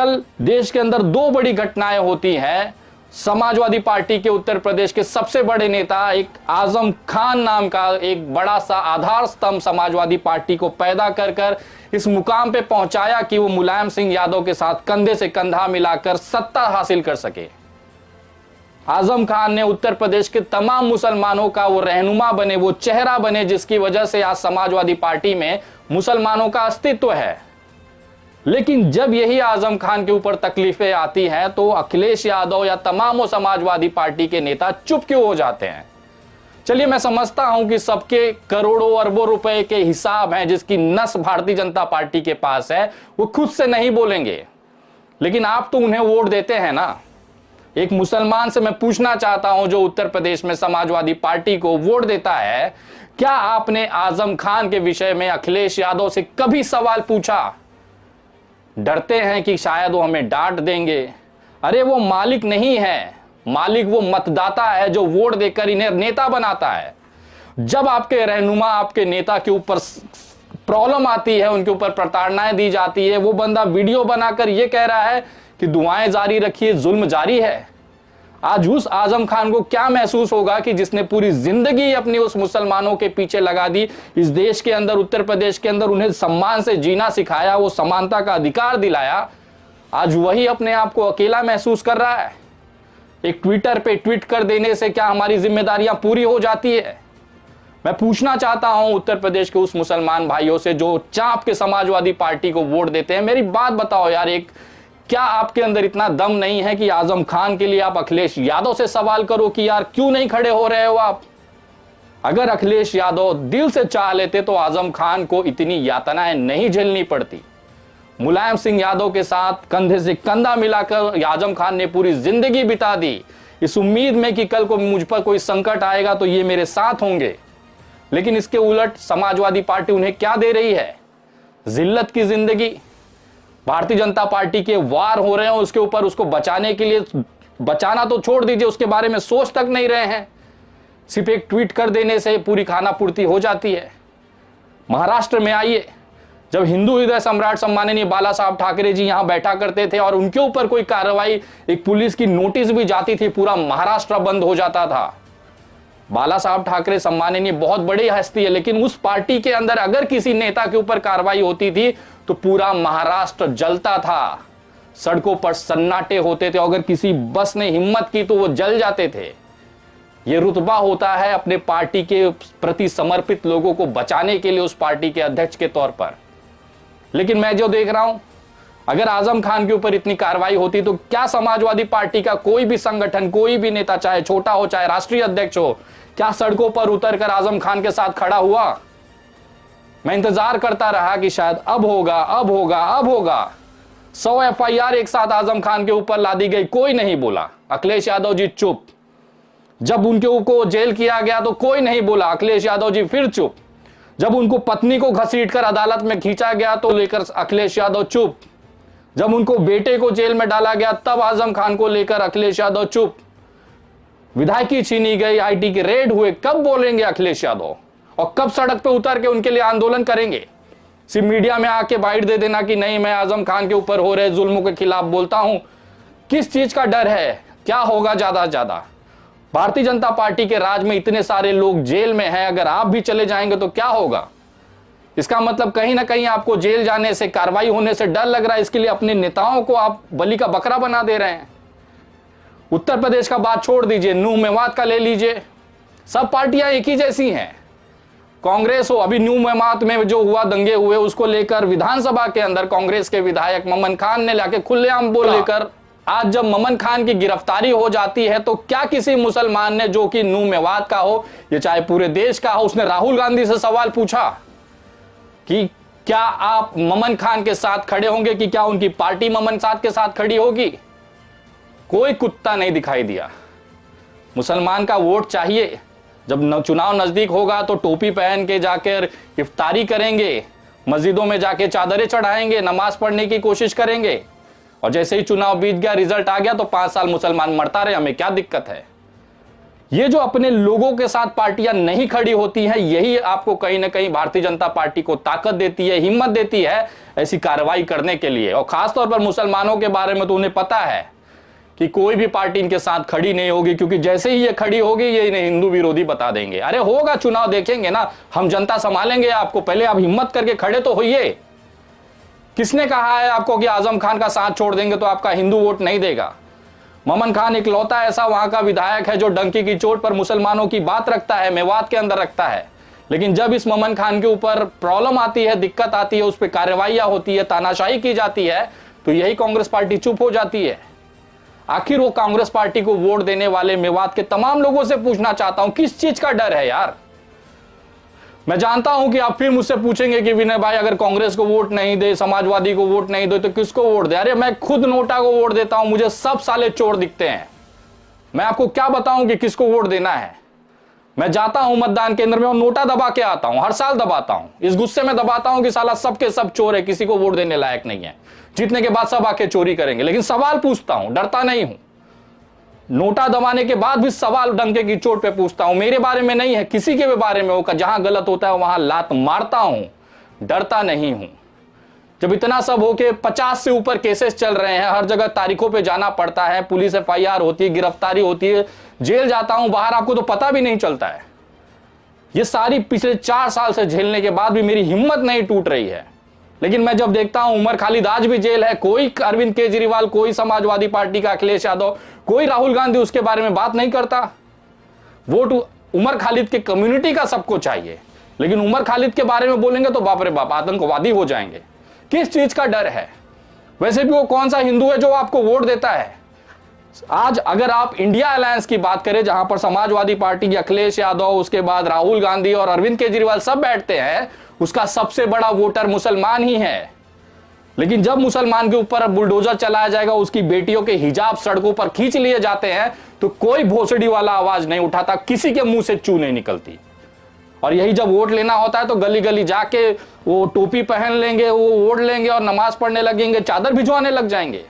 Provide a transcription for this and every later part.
कल देश के अंदर दो बड़ी घटनाएं होती हैं। समाजवादी पार्टी के उत्तर प्रदेश के सबसे बड़े नेता एक आजम खान नाम का एक बड़ा सा आधार स्तंभ समाजवादी पार्टी को पैदा कर कर इस मुकाम पे पहुंचाया कि वो मुलायम सिंह यादव के साथ कंधे से कंधा मिलाकर सत्ता हासिल कर सके। आजम खान ने उत्तर प्रदेश के तमाम मुसलमानों का वो रहनुमा बने, वो चेहरा बने, जिसकी वजह से आज समाजवादी पार्टी में मुसलमानों का अस्तित्व है। लेकिन जब यही आजम खान के ऊपर तकलीफें आती हैं तो अखिलेश यादव या तमाम समाजवादी पार्टी के नेता चुप क्यों हो जाते हैं? चलिए, मैं समझता हूं कि सबके करोड़ों अरबों रुपए के हिसाब हैं, जिसकी नस भारतीय जनता पार्टी के पास है, वो खुद से नहीं बोलेंगे, लेकिन आप तो उन्हें वोट देते हैं ना। एक मुसलमान से मैं पूछना चाहता हूं जो उत्तर प्रदेश में समाजवादी पार्टी को वोट देता है, क्या आपने आजम खान के विषय में अखिलेश यादव से कभी सवाल पूछा? डरते हैं कि शायद वो हमें डांट देंगे। अरे वो मालिक नहीं है, मालिक वो मतदाता है जो वोट देकर इन्हें नेता बनाता है। जब आपके रहनुमा, आपके नेता के ऊपर प्रॉब्लम आती है, उनके ऊपर प्रताड़नाएं दी जाती है, वो बंदा वीडियो बनाकर ये कह रहा है कि दुआएं जारी रखिए, जुल्म जारी है। आज उस आजम खान को क्या महसूस होगा कि जिसने पूरी जिंदगी अपनी उस मुसलमानों के पीछे लगा दी, इस देश के अंदर, उत्तर प्रदेश के अंदर उन्हें सम्मान से जीना सिखाया, वो समानता का अधिकार दिलाया, आज वही अपने आप को अकेला महसूस कर रहा है। एक ट्विटर पे ट्वीट कर देने से क्या हमारी जिम्मेदारियां पूरी हो जाती है? मैं पूछना चाहता हूं उत्तर प्रदेश के उस मुसलमान भाइयों से जो चाप के समाजवादी पार्टी को वोट देते हैं, मेरी बात बताओ यार, एक क्या आपके अंदर इतना दम नहीं है कि आजम खान के लिए आप अखिलेश यादव से सवाल करो कि यार क्यों नहीं खड़े हो रहे हो आप? अगर अखिलेश यादव दिल से चाह लेते तो आजम खान को इतनी यातनाएं नहीं झेलनी पड़ती। मुलायम सिंह यादव के साथ कंधे से कंधा मिलाकर आजम खान ने पूरी जिंदगी बिता दी, इस उम्मीद में कि कल को मुझ पर कोई संकट आएगा तो ये मेरे साथ होंगे। लेकिन इसके उलट समाजवादी पार्टी उन्हें क्या दे रही है? जिल्लत की जिंदगी। भारतीय जनता पार्टी के वार हो रहे हैं उसके ऊपर, उसको बचाने के लिए, बचाना तो छोड़ दीजिए, उसके बारे में सोच तक नहीं रहे हैं। सिर्फ एक ट्वीट कर देने से पूरी खाना पूर्ति हो जाती है। महाराष्ट्र में आइए, जब हिंदू हृदय सम्राट सम्माननीय बाला साहब ठाकरे जी यहां बैठा करते थे और उनके ऊपर कोई कार्रवाई, एक पुलिस की नोटिस भी जाती थी, पूरा महाराष्ट्र बंद हो जाता था। बाला साहब ठाकरे सम्माननीय बहुत बड़ी हस्ती है, लेकिन उस पार्टी के अंदर अगर किसी नेता के ऊपर कार्रवाई होती थी तो पूरा महाराष्ट्र जलता था, सड़कों पर सन्नाटे होते थे, अगर किसी बस ने हिम्मत की तो वो जल जाते थे। ये रुतबा होता है अपने पार्टी के प्रति समर्पित लोगों को बचाने के लिए उस पार्टी के अध्यक्ष के तौर पर। लेकिन मैं जो देख रहा हूं, अगर आजम खान के ऊपर इतनी कार्रवाई होती तो क्या समाजवादी पार्टी का कोई भी संगठन, कोई भी नेता, चाहे छोटा हो चाहे राष्ट्रीय अध्यक्ष हो, क्या सड़कों पर उतरकर आजम खान के साथ खड़ा हुआ? मैं इंतजार करता रहा कि शायद अब होगा, अब होगा, अब होगा। 100 एफआईआर एक साथ आजम खान के ऊपर लादी गई, कोई नहीं बोला। अखिलेश यादव जी चुप। जब उनके ऊपर जेल किया गया तो कोई नहीं बोला, अखिलेश यादव जी फिर चुप। जब उनको पत्नी को घसीटकर अदालत में खींचा गया तो लेकर अखिलेश यादव चुप। जब उनको बेटे को जेल में डाला गया तब आजम खान को लेकर अखिलेश यादव चुप। विधायकी छीनी गई, आईटी के रेड हुए, कब बोलेंगे अखिलेश यादव? और कब सड़क पे उतर के उनके लिए आंदोलन करेंगे? सिर्फ मीडिया में आके बाइट दे देना कि नहीं, मैं आजम खान के ऊपर हो रहे जुल्मों के खिलाफ बोलता हूं। किस चीज का डर है? क्या होगा ज्यादा से ज्यादा? भारतीय जनता पार्टी के राज में इतने सारे लोग जेल में हैं, अगर आप भी चले जाएंगे तो क्या होगा? इसका मतलब कहीं ना कहीं आपको जेल जाने से, कार्रवाई होने से डर लग रहा है। इसके लिए अपने नेताओं को आप बलि का बकरा बना दे रहे हैं। उत्तर प्रदेश का बात छोड़ दीजिए, नूह मेवात का ले लीजिए, सब पार्टियां एक ही जैसी हैं। कांग्रेस हो, अभी न्यू मेवात में जो हुआ, दंगे हुए, उसको लेकर विधानसभा के अंदर कांग्रेस के विधायक ममन खान ने लाके खुलेआम बोल लेकर, आज जब ममन खान की गिरफ्तारी हो जाती है तो क्या किसी मुसलमान ने, जो कि न्यू मेवात का हो, ये चाहे पूरे देश का हो, उसने राहुल गांधी से सवाल पूछा कि क्या आप ममन खान के साथ खड़े होंगे, कि क्या उनकी पार्टी ममन खान के साथ खड़ी होगी? कोई कुत्ता नहीं दिखाई दिया। मुसलमान का वोट चाहिए। जब चुनाव नजदीक होगा तो टोपी पहन के जाकर इफ्तारी करेंगे, मस्जिदों में जाके चादरें चढ़ाएंगे, नमाज पढ़ने की कोशिश करेंगे, और जैसे ही चुनाव बीत गया, रिजल्ट आ गया तो 5 साल मुसलमान मरता रहे, हमें क्या दिक्कत है? ये जो अपने लोगों के साथ पार्टियां नहीं खड़ी होती हैं, यही आपको कहीं ना कहीं भारतीय जनता पार्टी को ताकत देती है, हिम्मत देती है ऐसी कार्रवाई करने के लिए। और खासतौर पर मुसलमानों के बारे में तो उन्हें पता है कि कोई भी पार्टी इनके साथ खड़ी नहीं होगी, क्योंकि जैसे ही ये खड़ी होगी ये इन्हें हिंदू विरोधी बता देंगे। अरे होगा चुनाव, देखेंगे ना, हम जनता संभालेंगे आपको, पहले आप हिम्मत करके खड़े तो होइए। किसने कहा है आपको कि आजम खान का साथ छोड़ देंगे तो आपका हिंदू वोट नहीं देगा? मोमन खान इकलौता ऐसा वहां का विधायक है जो डंकी की चोट पर मुसलमानों की बात रखता है, मेवात के अंदर रखता है। लेकिन जब इस मोमन खान के ऊपर प्रॉब्लम आती है, दिक्कत आती है, उस पर कार्रवाइयां होती है, तानाशाही की जाती है, तो यही कांग्रेस पार्टी चुप हो जाती है। आखिर वो कांग्रेस पार्टी को वोट देने वाले मेवात के तमाम लोगों से पूछना चाहता हूं, किस चीज का डर है यार? मैं जानता हूं कि आप फिर मुझसे पूछेंगे कि विनय भाई अगर कांग्रेस को वोट नहीं दे, समाजवादी को वोट नहीं दे तो किसको वोट दे? अरे मैं खुद नोटा को वोट देता हूं, मुझे सब साले चोर दिखते हैं। मैं आपको क्या बताऊं कि किसको वोट देना है? मैं जाता हूं मतदान केंद्र में और नोटा दबा के आता हूं, हर साल दबाता हूं, इस गुस्से में दबाता हूं कि साला सबके सब चोर है, किसी को वोट देने लायक नहीं है। जीतने के बाद सब आके चोरी करेंगे, लेकिन सवाल पूछता हूं, डरता नहीं हूं। नोटा दबाने के बाद भी सवाल डंके की चोट पे पूछता हूं, मेरे बारे में नहीं है, किसी के भी बारे में होगा, जहां गलत होता है वहां लात मारता हूं, डरता नहीं हूं। जब इतना सब होके 50 से ऊपर केसेस चल रहे हैं, हर जगह तारीखों पे जाना पड़ता है, पुलिस FIR होती है, गिरफ्तारी होती है, जेल जाता हूं बाहर, आपको तो पता भी नहीं चलता है। ये सारी पिछले 4 साल से झेलने के बाद भी मेरी हिम्मत नहीं टूट रही है। लेकिन मैं जब देखता हूं उमर खालिद आज भी जेल है, कोई अरविंद केजरीवाल, कोई समाजवादी पार्टी का अखिलेश यादव, कोई राहुल गांधी उसके बारे में बात नहीं करता। वोट उमर खालिद के कम्युनिटी का सबको चाहिए, लेकिन उमर खालिद के बारे में बोलेंगे तो बाप रे बाप, आतंकवादी हो जाएंगे। किस चीज का डर है? वैसे भी वो कौन सा हिंदू है जो आपको वोट देता है? आज अगर आप इंडिया अलायंस की बात करें, जहां पर समाजवादी पार्टी के अखिलेश यादव, उसके बाद राहुल गांधी और अरविंद केजरीवाल सब बैठते हैं, उसका सबसे बड़ा वोटर मुसलमान ही है। लेकिन जब मुसलमान के ऊपर बुलडोजर चलाया जाएगा, उसकी बेटियों के हिजाब सड़कों पर खींच लिए जाते हैं, तो कोई भोसड़ी वाला आवाज नहीं उठाता, किसी के मुंह से चू नहीं निकलती। और यही जब वोट लेना होता है तो गली गली जाके वो टोपी पहन लेंगे, वो वोट लेंगे और नमाज पढ़ने लगेंगे, चादर भिजवाने लग जाएंगे।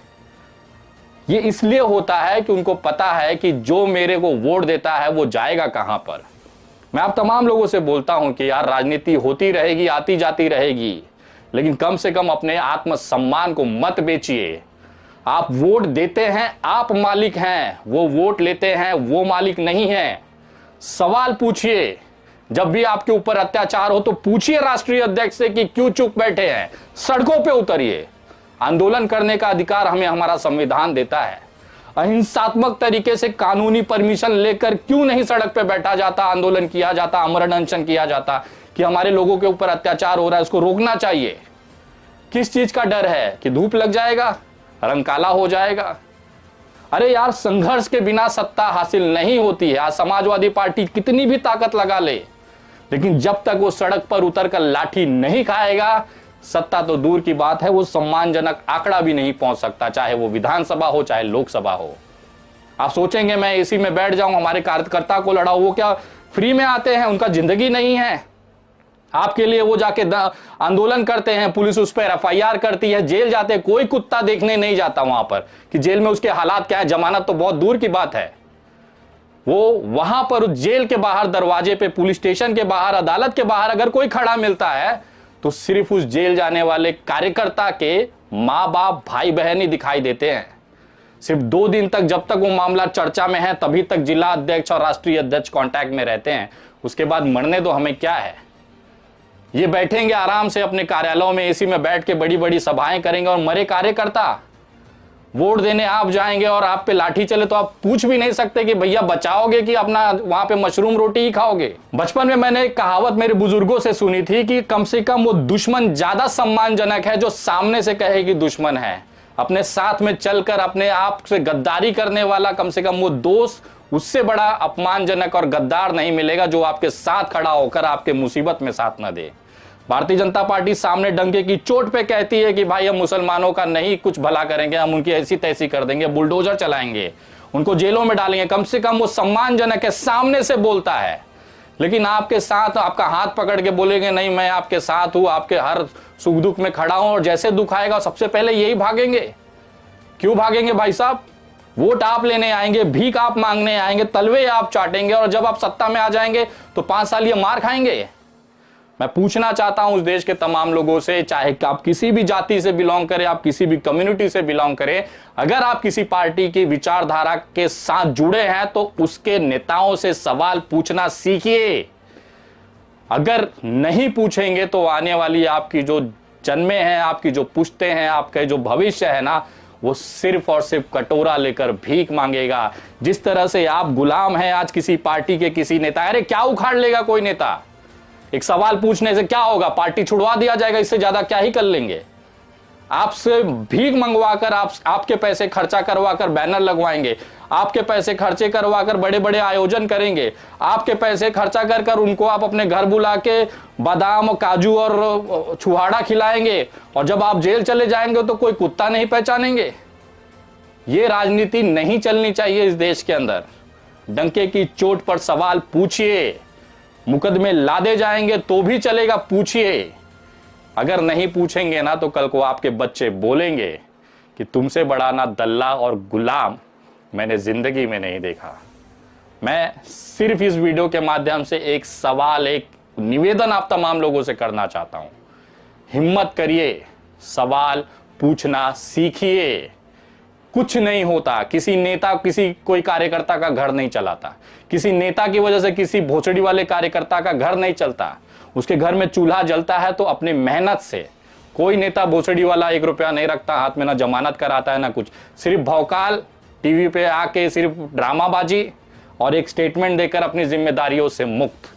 ये इसलिए होता है कि उनको पता है कि जो मेरे को वोट देता है वो जाएगा कहां पर। मैं आप तमाम लोगों से बोलता हूं कि यार राजनीति होती रहेगी, आती जाती रहेगी, लेकिन कम से कम अपने आत्मसम्मान को मत बेचिए। आप वोट देते हैं, आप मालिक हैं, वो वोट लेते हैं, वो मालिक नहीं है। सवाल पूछिए, जब भी आपके ऊपर अत्याचार हो तो पूछिए राष्ट्रीय अध्यक्ष से कि क्यों चुप बैठे हैं, सड़कों पे उतरिए। आंदोलन करने का अधिकार हमें हमारा संविधान देता है। अहिंसात्मक तरीके से कानूनी परमिशन लेकर क्यों नहीं सड़क पे बैठा जाता, आंदोलन किया जाता, आमरण अनशन किया जाता कि हमारे लोगों के ऊपर अत्याचार हो रहा है, उसको रोकना चाहिए। किस चीज का डर है कि धूप लग जाएगा, रंग काला हो जाएगा? अरे यार, संघर्ष के बिना सत्ता हासिल नहीं होती है। आज समाजवादी पार्टी कितनी भी ताकत लगा ले, लेकिन जब तक वो सड़क पर उतरकर लाठी नहीं खाएगा, सत्ता तो दूर की बात है, वो सम्मानजनक आंकड़ा भी नहीं पहुंच सकता, चाहे वो विधानसभा हो चाहे लोकसभा हो। आप सोचेंगे मैं एसी में बैठ जाऊं, हमारे कार्यकर्ता को लड़ाऊं, वो क्या फ्री में आते हैं? उनका जिंदगी नहीं है। आपके लिए वो जाके आंदोलन करते हैं, पुलिस उस पर FIR करती है, जेल जाते हैं, कोई कुत्ता देखने नहीं जाता वहां पर कि जेल में उसके हालात क्या है। जमानत तो बहुत दूर की बात है। वो वहां पर जेल के बाहर, दरवाजे पे, पुलिस स्टेशन के बाहर, अदालत के बाहर अगर कोई खड़ा मिलता है तो सिर्फ उस जेल जाने वाले कार्यकर्ता के माँ बाप, भाई बहन ही दिखाई देते हैं। सिर्फ 2 दिन तक, जब तक वो मामला चर्चा में है, तभी तक जिला अध्यक्ष और राष्ट्रीय अध्यक्ष कांटेक्ट में रहते हैं। उसके बाद मरने दो, हमें क्या है। ये बैठेंगे आराम से अपने कार्यालयों में, एसी में बैठ के बड़ी बड़ी सभाएं करेंगे, और मरे कार्यकर्ता वोट देने आप जाएंगे और आप पे लाठी चले तो आप पूछ भी नहीं सकते कि भैया बचाओगे कि अपना वहां पे मशरूम रोटी ही खाओगे। बचपन में मैंने एक कहावत मेरे बुजुर्गों से सुनी थी कि कम से कम वो दुश्मन ज्यादा सम्मानजनक है जो सामने से कहे कि दुश्मन है। अपने साथ में चलकर अपने आप से गद्दारी करने वाला कम से कम वो दोस्त, उससे बड़ा अपमानजनक और गद्दार नहीं मिलेगा जो आपके साथ खड़ा होकर आपके मुसीबत में साथ न दे। भारतीय जनता पार्टी सामने डंके की चोट पे कहती है कि भाई हम मुसलमानों का नहीं कुछ भला करेंगे, हम उनकी ऐसी तैसी कर देंगे, बुलडोजर चलाएंगे, उनको जेलों में डालेंगे। कम से कम वो सम्मानजनक है, सामने से बोलता है। लेकिन आपके साथ, आपका हाथ पकड़ के बोलेंगे नहीं मैं आपके साथ हूं, आपके हर सुख दुख में खड़ा हूं, और जैसे दुख आएगा सबसे पहले यही भागेंगे। क्यों भागेंगे भाई साहब? वोट आप लेने आएंगे, भीख आप मांगने आएंगे, तलवे आप चाटेंगे, और जब आप सत्ता में आ जाएंगे तो 5 साल ये मार खाएंगे। मैं पूछना चाहता हूं उस देश के तमाम लोगों से, चाहे आप किसी भी जाति से बिलोंग करें, आप किसी भी कम्युनिटी से बिलोंग करें, अगर आप किसी पार्टी की विचारधारा के साथ जुड़े हैं तो उसके नेताओं से सवाल पूछना सीखिए। अगर नहीं पूछेंगे तो आने वाली आपकी जो जन्मे हैं, आपकी जो पुश्ते हैं, आपका जो भविष्य है ना, वो सिर्फ और सिर्फ कटोरा लेकर भीख मांगेगा। जिस तरह से आप गुलाम हैं आज किसी पार्टी के किसी नेता, अरे क्या उखाड़ लेगा कोई नेता? एक सवाल पूछने से क्या होगा? पार्टी छुड़वा दिया जाएगा, इससे ज्यादा क्या ही कर लेंगे? आपसे भीख मंगवाकर, आपके पैसे खर्चा करवाकर बैनर लगवाएंगे, आपके पैसे खर्चे करवाकर बड़े बड़े आयोजन करेंगे, आपके पैसे खर्चा कर कर उनको आप अपने घर बुला के बादाम, काजू और छुहाड़ा खिलाएंगे, और जब आप जेल चले जाएंगे तो कोई कुत्ता नहीं पहचानेंगे। ये राजनीति नहीं चलनी चाहिए इस देश के अंदर। डंके की चोट पर सवाल पूछिए, मुकदमे लादे जाएंगे तो भी चलेगा, पूछिए। अगर नहीं पूछेंगे ना तो कल को आपके बच्चे बोलेंगे कि तुमसे बड़ा ना दल्ला और गुलाम मैंने जिंदगी में नहीं देखा। मैं सिर्फ इस वीडियो के माध्यम से एक सवाल, एक निवेदन आप तमाम लोगों से करना चाहता हूं। हिम्मत करिए, सवाल पूछना सीखिए। कुछ नहीं होता, किसी नेता, किसी कोई कार्यकर्ता का घर नहीं चलाता, किसी नेता की वजह से किसी भोसड़ी वाले कार्यकर्ता का घर नहीं चलता। उसके घर में चूल्हा जलता है तो अपनी मेहनत से। कोई नेता भोसड़ी वाला 1 रुपया नहीं रखता हाथ में, ना जमानत कराता है ना कुछ, सिर्फ भौकाल, टीवी पे आके सिर्फ ड्रामाबाजी और एक स्टेटमेंट देकर अपनी जिम्मेदारियों से मुक्त।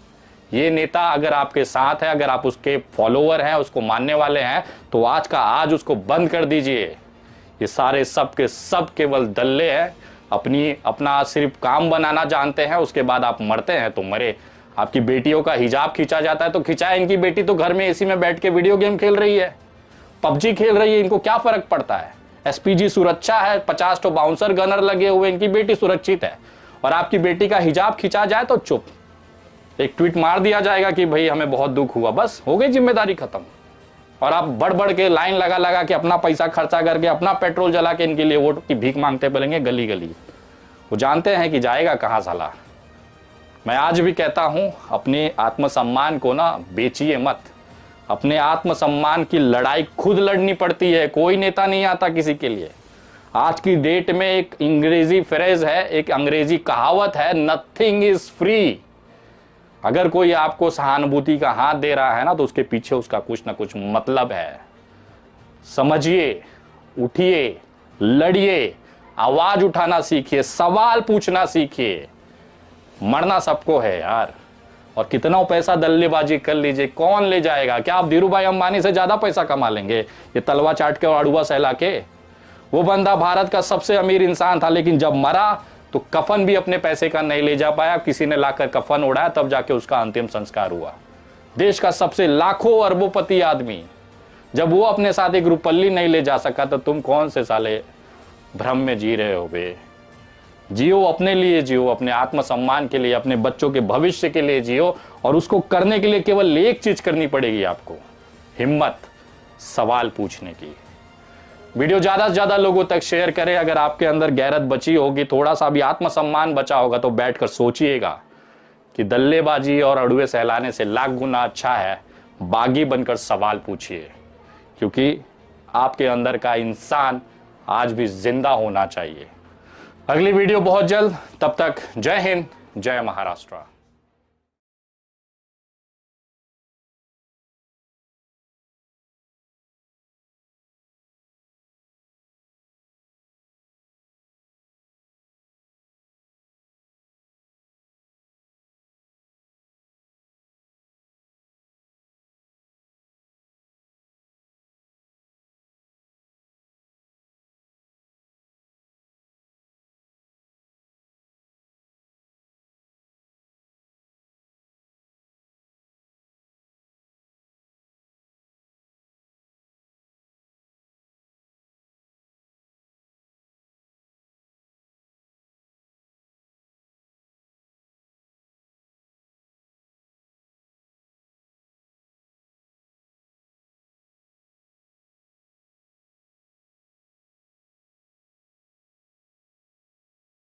ये नेता अगर आपके साथ है, अगर आप उसके फॉलोअर हैं, उसको मानने वाले हैं, तो आज का आज उसको बंद कर दीजिए। ये सारे सब के सब केवल दल्ले हैं, अपना सिर्फ काम बनाना जानते हैं। उसके बाद आप मरते हैं तो मरे। आपकी बेटियों का हिजाब खींचा जाता है तो खिंचाए। इनकी बेटी तो घर में एसी में बैठ के वीडियो गेम खेल रही है, पबजी खेल रही है, इनको क्या फर्क पड़ता है? एसपीजी सुरक्षा है, 50 तो बाउंसर गनर लगे हुए, इनकी बेटी सुरक्षित है। और आपकी बेटी का हिजाब खींचा जाए तो चुप, एक ट्वीट मार दिया जाएगा कि भाई हमें बहुत दुख हुआ, बस हो गई जिम्मेदारी खत्म। और आप बढ़ बढ़ के लाइन लगा लगा के अपना पैसा खर्चा करके, अपना पेट्रोल जला के इनके लिए वोट की भीख मांगते पड़ेंगे गली गली। वो जानते हैं कि जाएगा कहां साला। मैं आज भी कहता हूं, अपने आत्मसम्मान को ना बेचिए मत। अपने आत्मसम्मान की लड़ाई खुद लड़नी पड़ती है, कोई नेता नहीं आता किसी के लिए। आज की डेट में एक अंग्रेजी फ्रेज है, एक अंग्रेजी कहावत है, नथिंग इज फ्री। अगर कोई आपको सहानुभूति का हाथ दे रहा है ना तो उसके पीछे उसका कुछ ना कुछ मतलब है। समझिए, उठिए, लड़िए, आवाज उठाना सीखिए, सवाल पूछना सीखिए। मरना सबको है यार, और कितना पैसा दल्लेबाजी कर लीजिए, कौन ले जाएगा? क्या आप धीरू भाई अंबानी से ज्यादा पैसा कमा लेंगे ये तलवा चाट के और अड़ुआ सहला के? वो बंदा भारत का सबसे अमीर इंसान था, लेकिन जब मरा तो कफन भी अपने पैसे का नहीं ले जा पाया, किसी ने लाकर कफन उड़ाया, तब जाके उसका अंतिम संस्कार हुआ। देश का सबसे लाखों अरबोपति आदमी, जब वो अपने साथ एक रुपल्ली नहीं ले जा सका तो तुम कौन से साले भ्रम में जी रहे हो बे? जियो, अपने लिए जियो, अपने आत्मसम्मान के लिए, अपने बच्चों के भविष्य के लिए जियो। और उसको करने के लिए केवल एक चीज करनी पड़ेगी आपको, हिम्मत, सवाल पूछने की। वीडियो ज्यादा से ज्यादा लोगों तक शेयर करें। अगर आपके अंदर गैरत बची होगी, थोड़ा सा भी आत्मसम्मान बचा होगा, तो बैठकर सोचिएगा कि दल्लेबाजी और अड़ुए सहलाने से लाख गुना अच्छा है बागी बनकर सवाल पूछिए, क्योंकि आपके अंदर का इंसान आज भी जिंदा होना चाहिए। अगली वीडियो बहुत जल्द, तब तक जय हिंद, जय महाराष्ट्र।